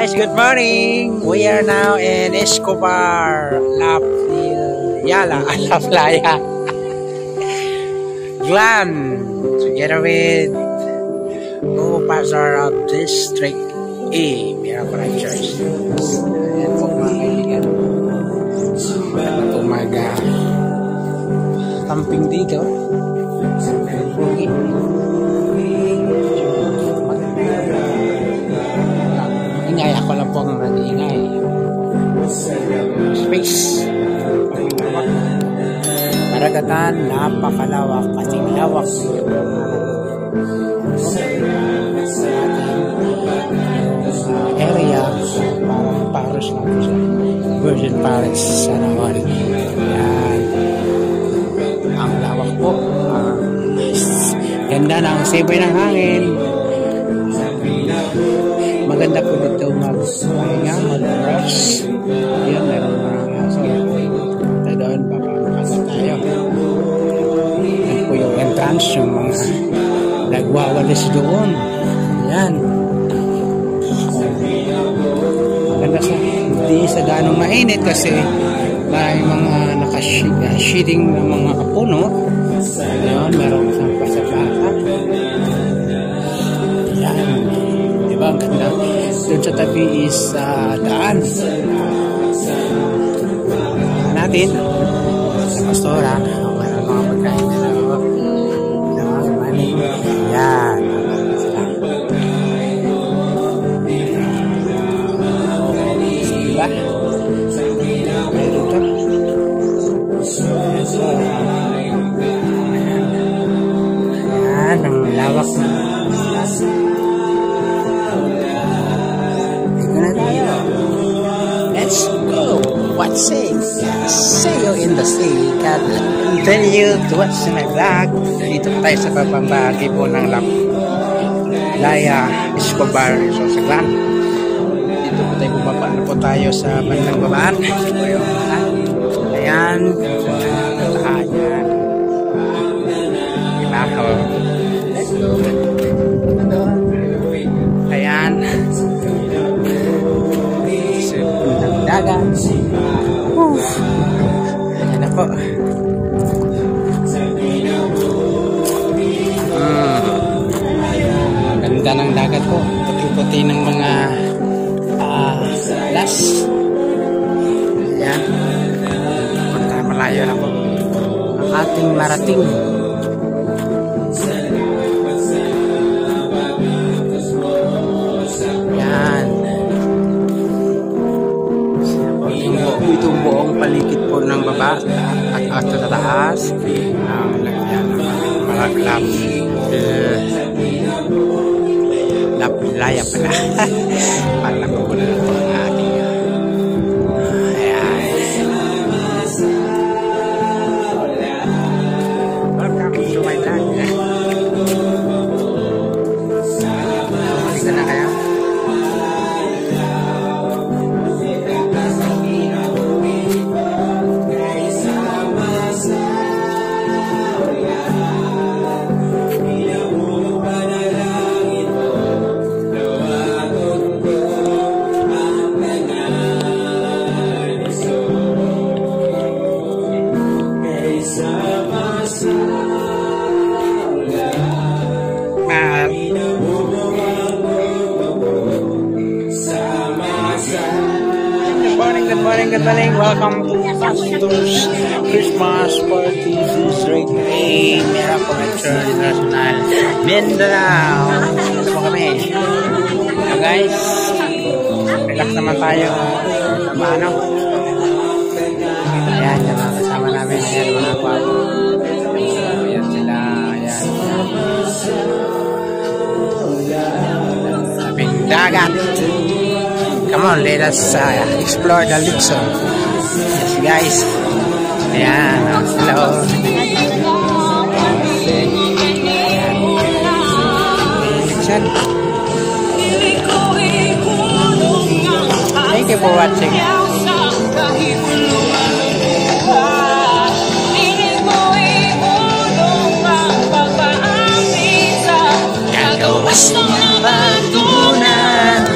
guys, good morning. We are now in Escobar, Laflaya Glan, together with Co-Pastor of District A, Miracle Church. Ayan po mga kaibigan. Maganda po camping dito. Ingay ako lang po ang nag-iingay. Space. Karagatan, napakalawak at lawak area. Parang Paris lang po siya. Virgin Paris. Sana all. Yan. Ang lawak po. Ganda ng sibay ng hangin. Maganda po dito mag-pahinga, mag-relax. Yan, meron mga aso. Doon, papapasa tayo. Yan po yung entrance, yung mga nagwawalis doon. Yan. Maganda sa, hindi sa ganong mainit kasi may mga naka-sheeting ng mga puno. Yan, meron sa pasapasa. Yan. Diba, ang ganda. Doon sa tabi is daan. Natin sa pastora para mga pagkain na yan diba? Yan ang lawak let's go. What say? See you in the sea. God continue to watch my vlog. Dito tayo sa babang-bahagi po ng Laflaya Escobar. So, sa Glan. Dito po tayo bumaba na po tayo sa bandang babaan. Ayan. Ayan. Ilakaw. Ayan. Dagat. Ayan na po. Ganda ng dagat po. Puti-puti ng mga las. Ayan. Punta malayo na po ang ating marating. Itong buong paligid po ng baba at sa taas lagyan ng mga Laflaya pala. Parang ko na po ang ating ayan. Welcome to my vlog. Tingnan na kaya. Good morning. Welcome to Pastor's Christmas Party District A, Miracle Church International, Mindanao. Ito po kami. So guys, relax naman tayo sa mano. Ayan, yan ang kasama namin. Ayan, mga kwapo. Ayan sila. Ayan. Sabing dagat. Come on, let us explore the Lixon. Yes, guys. Ayan, hello. Lixon. Thank you for watching. Gagawas ng bantunan.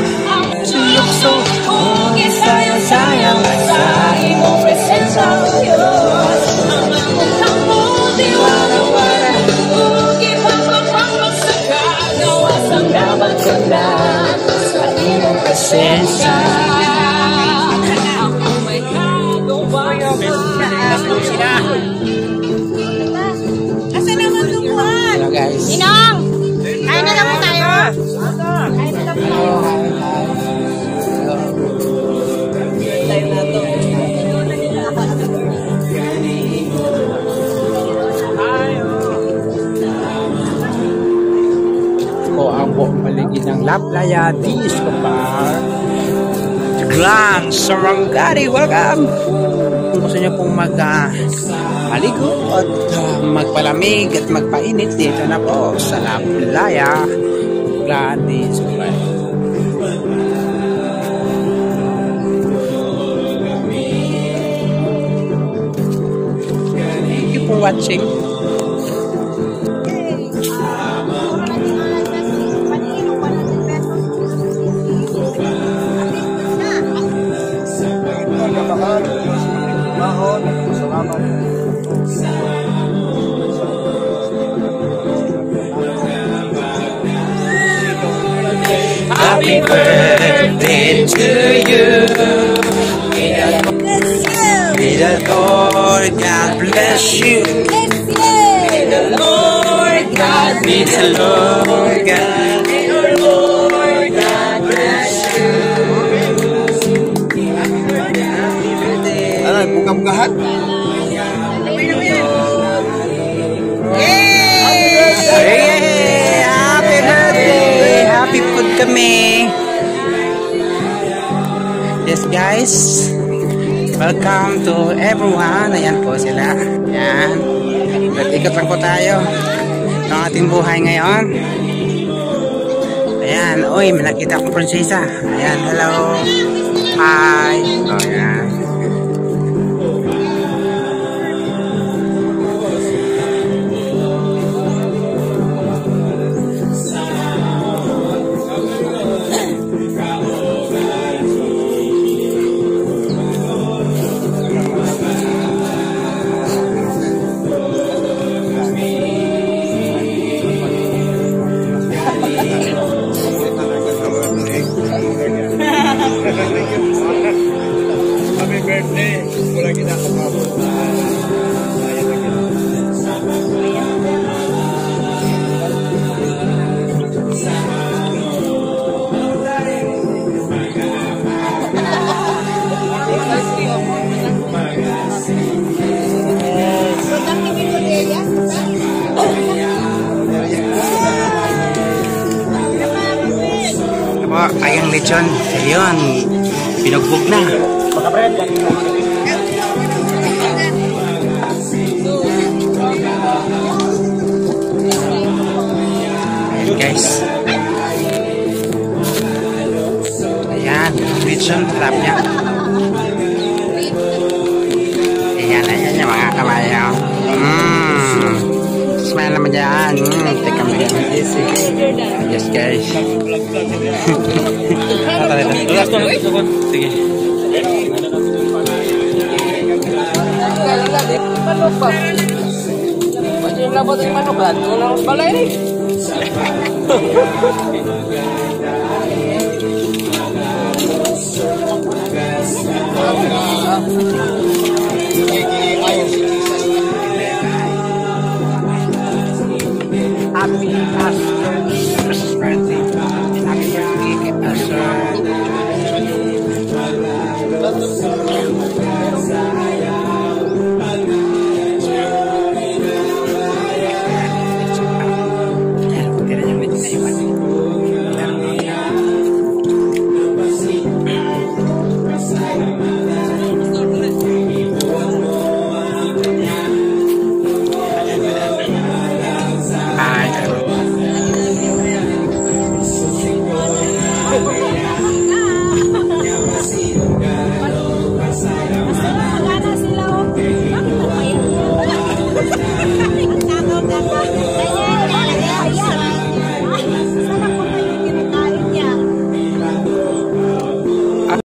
guys. Ninong! Kain na lang po tayo. Kain na lang po tayo. O ang buong paligid ng La Playa de Escobar. Grand Sarangani, welcome! Kung gusto nyo pong maligo at magpalamig at magpainit, dito na po sa La Playa de Escobar. Thank you for watching. Happy birthday to you. May the Lord God bless you. May the Lord God, may the Lord God, may the Lord God bless you. Ay, buka-bukahan. Hey! Happy birthday! Happy food kami! Yes guys, welcome to everyone. Ayan po sila. Ayan. Ikot lang po tayo ng ating buhay ngayon. Ayan. Uy, may nakita akong prinsesa. Ayan, hello. Hi. Oh, ayan. Happy birthday. Wala kita kapabot. Ito ayang lechon. Ayun. Pinugbog na. Ayan guys. Ayan. Lechon. Sarap niya. Ayan. Ayan yung mga kamay. Smile naman dyan. Teka mo yan. Yes guys. Sige. Manok ba? Pwede yung labot yung manok ba? Ito lang ang balay rin. Happy Christmas birthday. Happy birthday kay Pastor.